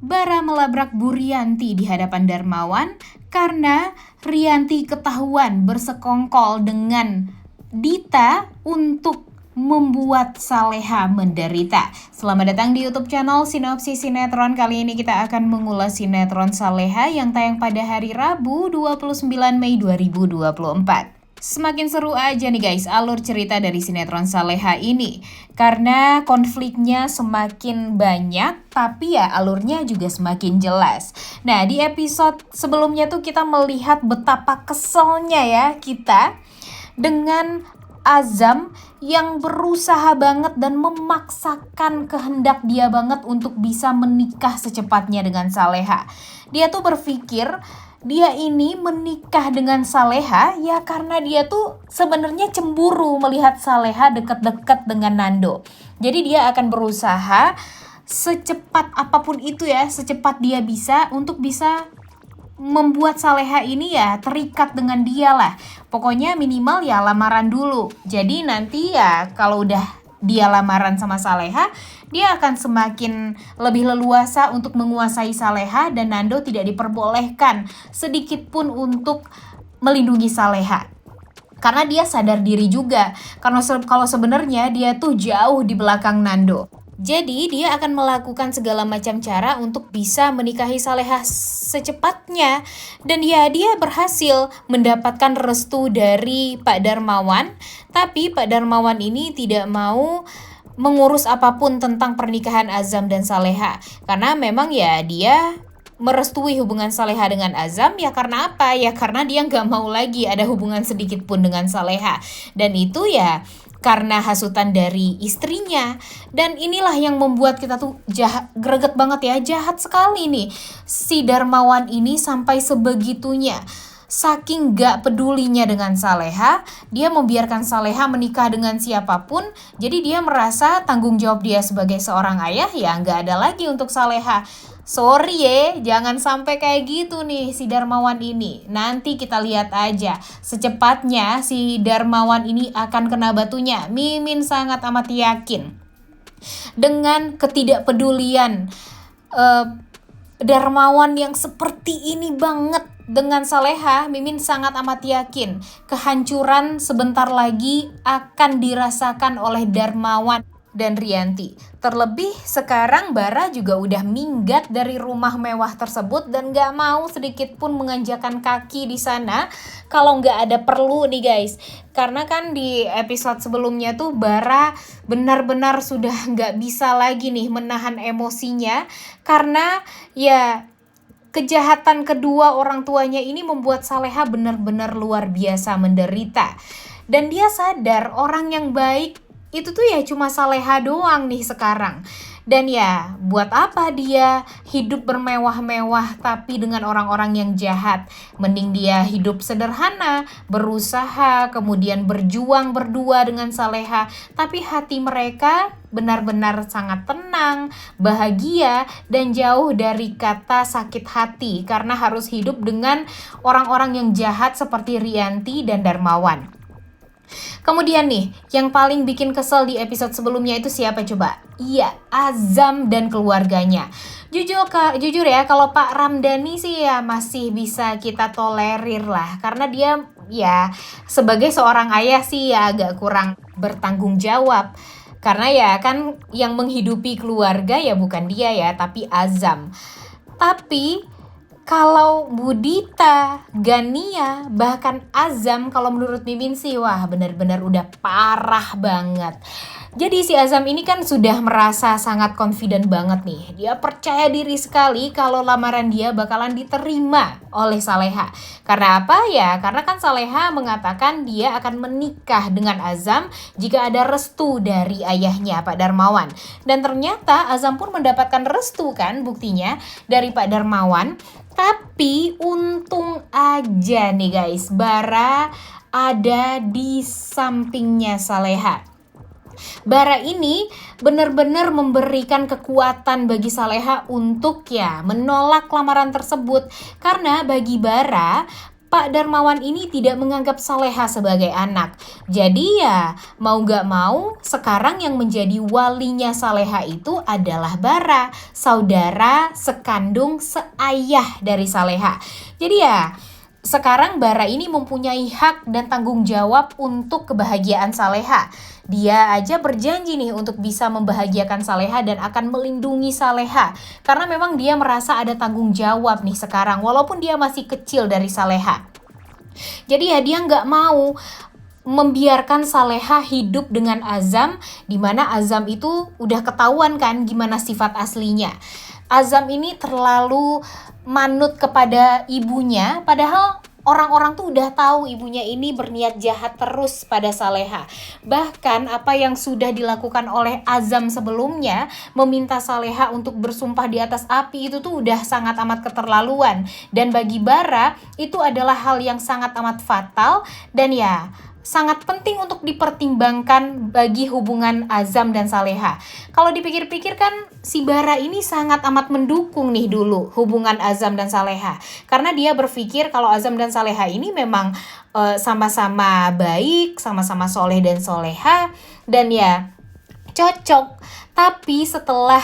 Bara melabrak Bu Rianti di hadapan Darmawan karena Rianti ketahuan bersekongkol dengan Dita untuk membuat Saleha menderita. Selamat datang di YouTube channel Sinopsis Sinetron. Kali ini kita akan mengulas sinetron Saleha yang tayang pada hari Rabu 29 Mei 2024. Semakin seru aja nih guys alur cerita dari sinetron Saleha ini. Karena konfliknya semakin banyak, tapi ya alurnya juga semakin jelas. Nah, di episode sebelumnya tuh kita melihat betapa keselnya ya kita dengan Azam yang berusaha banget dan memaksakan kehendak dia banget untuk bisa menikah secepatnya dengan Saleha. Dia tuh berpikir dia ini menikah dengan Saleha ya karena dia tuh sebenarnya cemburu melihat Saleha dekat-dekat dengan Nando. Jadi dia akan berusaha secepat apapun itu ya, secepat dia bisa untuk bisa membuat Saleha ini ya terikat dengan dia lah. Pokoknya minimal ya lamaran dulu. Jadi nanti ya kalau udah dia lamaran sama Saleha, dia akan semakin lebih leluasa untuk menguasai Saleha dan Nando tidak diperbolehkan sedikit pun untuk melindungi Saleha. Karena dia sadar diri juga, karena kalau sebenarnya dia tuh jauh di belakang Nando. Jadi dia akan melakukan segala macam cara untuk bisa menikahi Saleha secepatnya. Dan ya dia berhasil mendapatkan restu dari Pak Darmawan. Tapi Pak Darmawan ini tidak mau mengurus apapun tentang pernikahan Azam dan Saleha. Karena memang ya dia merestui hubungan Saleha dengan Azam ya karena apa? Ya karena dia nggak mau lagi ada hubungan sedikit pun dengan Saleha. Dan itu ya karena hasutan dari istrinya. Dan inilah yang membuat kita tuh greget banget ya, jahat sekali nih si Darmawan ini sampai sebegitunya. Saking gak pedulinya dengan Saleha, dia membiarkan Saleha menikah dengan siapapun. Jadi dia merasa tanggung jawab dia sebagai seorang ayah ya gak ada lagi untuk Saleha. Sorry ya, jangan sampai kayak gitu nih si Darmawan ini. Nanti kita lihat aja, secepatnya si Darmawan ini akan kena batunya. Mimin sangat amat yakin. Dengan ketidakpedulian Darmawan yang seperti ini banget dengan Saleha, Mimin sangat amat yakin kehancuran sebentar lagi akan dirasakan oleh Darmawan dan Rianti. Terlebih sekarang Bara juga udah minggat dari rumah mewah tersebut dan gak mau sedikit pun menginjakan kaki di sana kalau gak ada perlu nih guys. Karena kan di episode sebelumnya tuh Bara benar-benar sudah gak bisa lagi nih menahan emosinya karena ya kejahatan kedua orang tuanya ini membuat Saleha benar-benar luar biasa menderita. Dan dia sadar orang yang baik itu tuh ya cuma Saleha doang nih sekarang. Dan ya buat apa dia hidup bermewah-mewah tapi dengan orang-orang yang jahat. Mending dia hidup sederhana, berusaha, kemudian berjuang berdua dengan Saleha. Tapi hati mereka benar-benar sangat tenang, bahagia, dan jauh dari kata sakit hati. Karena harus hidup dengan orang-orang yang jahat seperti Rianti dan Darmawan. Kemudian nih, yang paling bikin kesel di episode sebelumnya itu siapa coba? Iya, Azam dan keluarganya. Jujur ya, kalau Pak Ramdhani sih ya masih bisa kita tolerir lah. Karena dia ya sebagai seorang ayah sih ya agak kurang bertanggung jawab. Karena ya kan yang menghidupi keluarga ya bukan dia ya, tapi Azam. Tapi kalau Budita, Gania, bahkan Azam kalau menurut Mimin sih wah benar-benar udah parah banget. Jadi si Azam ini kan sudah merasa sangat confident banget nih. Dia percaya diri sekali kalau lamaran dia bakalan diterima oleh Saleha. Karena apa ya? Karena kan Saleha mengatakan dia akan menikah dengan Azam jika ada restu dari ayahnya Pak Darmawan. Dan ternyata Azam pun mendapatkan restu kan buktinya dari Pak Darmawan. Tapi untung aja nih guys, Bara ada di sampingnya Saleha. Bara ini benar-benar memberikan kekuatan bagi Saleha untuk ya menolak lamaran tersebut. Karena bagi Bara, Pak Darmawan ini tidak menganggap Saleha sebagai anak. Jadi ya mau gak mau sekarang yang menjadi walinya Saleha itu adalah Bara, saudara sekandung seayah dari Saleha. Jadi ya sekarang Bara ini mempunyai hak dan tanggung jawab untuk kebahagiaan Saleha. Dia aja berjanji nih untuk bisa membahagiakan Saleha dan akan melindungi Saleha. Karena memang dia merasa ada tanggung jawab nih sekarang, walaupun dia masih kecil dari Saleha. Jadi ya dia nggak mau membiarkan Saleha hidup dengan Azam, di mana Azam itu udah ketahuan kan gimana sifat aslinya. Azam ini terlalu manut kepada ibunya, padahal orang-orang tuh udah tahu ibunya ini berniat jahat terus pada Saleha. Bahkan apa yang sudah dilakukan oleh Azam sebelumnya, meminta Saleha untuk bersumpah di atas api, itu tuh udah sangat amat keterlaluan. Dan bagi Bara, itu adalah hal yang sangat amat fatal dan ya sangat penting untuk dipertimbangkan bagi hubungan Azam dan Saleha. Kalau dipikir-pikir kan si Bara ini sangat amat mendukung nih dulu hubungan Azam dan Saleha. Karena dia berpikir kalau Azam dan Saleha ini memang sama-sama baik, sama-sama soleh dan soleha, dan ya cocok. Tapi setelah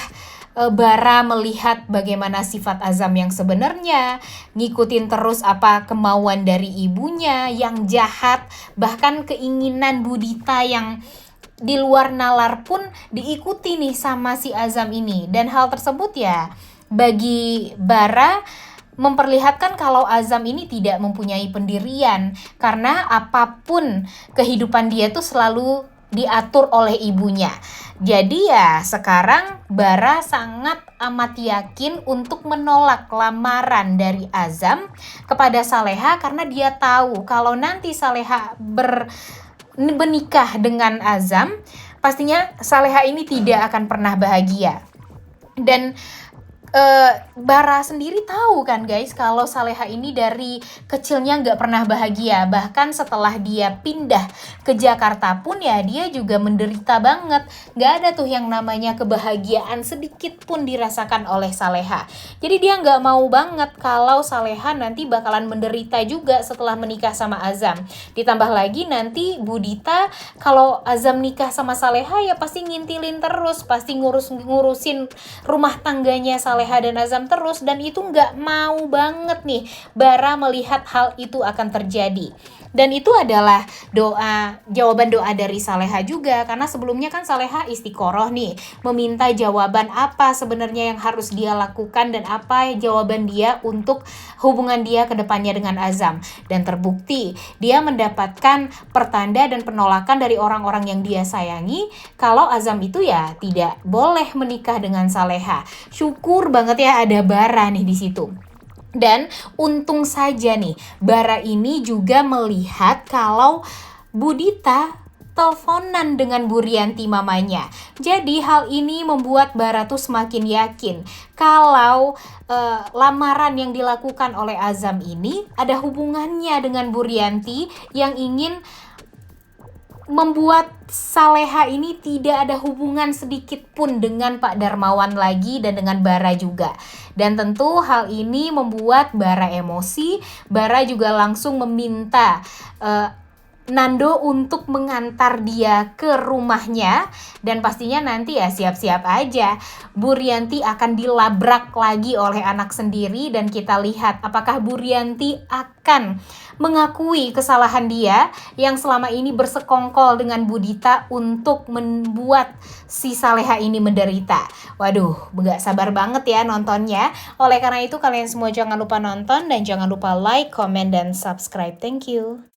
Bara melihat bagaimana sifat Azam yang sebenarnya, ngikutin terus apa kemauan dari ibunya yang jahat, bahkan keinginan Budita yang di luar nalar pun diikuti nih sama si Azam ini. Dan hal tersebut ya bagi Bara memperlihatkan kalau Azam ini tidak mempunyai pendirian, karena apapun kehidupan dia tuh selalu diatur oleh ibunya. Jadi ya sekarang Bara sangat amat yakin untuk menolak lamaran dari Azam kepada Saleha, karena dia tahu kalau nanti Saleha menikah dengan Azam, pastinya Saleha ini tidak akan pernah bahagia. Dan Bara sendiri tahu kan guys, kalau Saleha ini dari kecilnya nggak pernah bahagia. Bahkan setelah dia pindah ke Jakarta pun ya dia juga menderita banget. Nggak ada tuh yang namanya kebahagiaan sedikit pun dirasakan oleh Saleha. Jadi dia nggak mau banget kalau Saleha nanti bakalan menderita juga setelah menikah sama Azam. Ditambah lagi nanti Budita kalau Azam nikah sama Saleha ya pasti ngintilin terus, pasti ngurusin rumah tangganya Saleha dan Azam terus, dan itu nggak mau banget nih Bara melihat hal itu akan terjadi. Dan itu adalah jawaban doa dari Saleha juga, karena sebelumnya kan Saleha istiqoroh nih, meminta jawaban apa sebenarnya yang harus dia lakukan dan apa jawaban dia untuk hubungan dia ke depannya dengan Azam. Dan terbukti dia mendapatkan pertanda dan penolakan dari orang-orang yang dia sayangi kalau Azam itu ya tidak boleh menikah dengan Saleha. Syukur banget ya ada Bara nih di situ. Dan untung saja nih Bara ini juga melihat kalau Budita teleponan dengan Bu Rianti mamanya. Jadi hal ini membuat Bara tuh semakin yakin kalau lamaran yang dilakukan oleh Azam ini ada hubungannya dengan Bu Rianti yang ingin membuat Saleha ini tidak ada hubungan sedikit pun dengan Pak Darmawan lagi dan dengan Bara juga. Dan tentu hal ini membuat Bara emosi. Bara juga langsung meminta Nando untuk mengantar dia ke rumahnya, dan pastinya nanti ya siap-siap aja Bu Rianti akan dilabrak lagi oleh anak sendiri, dan kita lihat apakah Bu Rianti akan mengakui kesalahan dia yang selama ini bersekongkol dengan Budita untuk membuat si Saleha ini menderita. Waduh, gak sabar banget ya nontonnya. Oleh karena itu kalian semua jangan lupa nonton dan jangan lupa like, comment, dan subscribe. Thank you.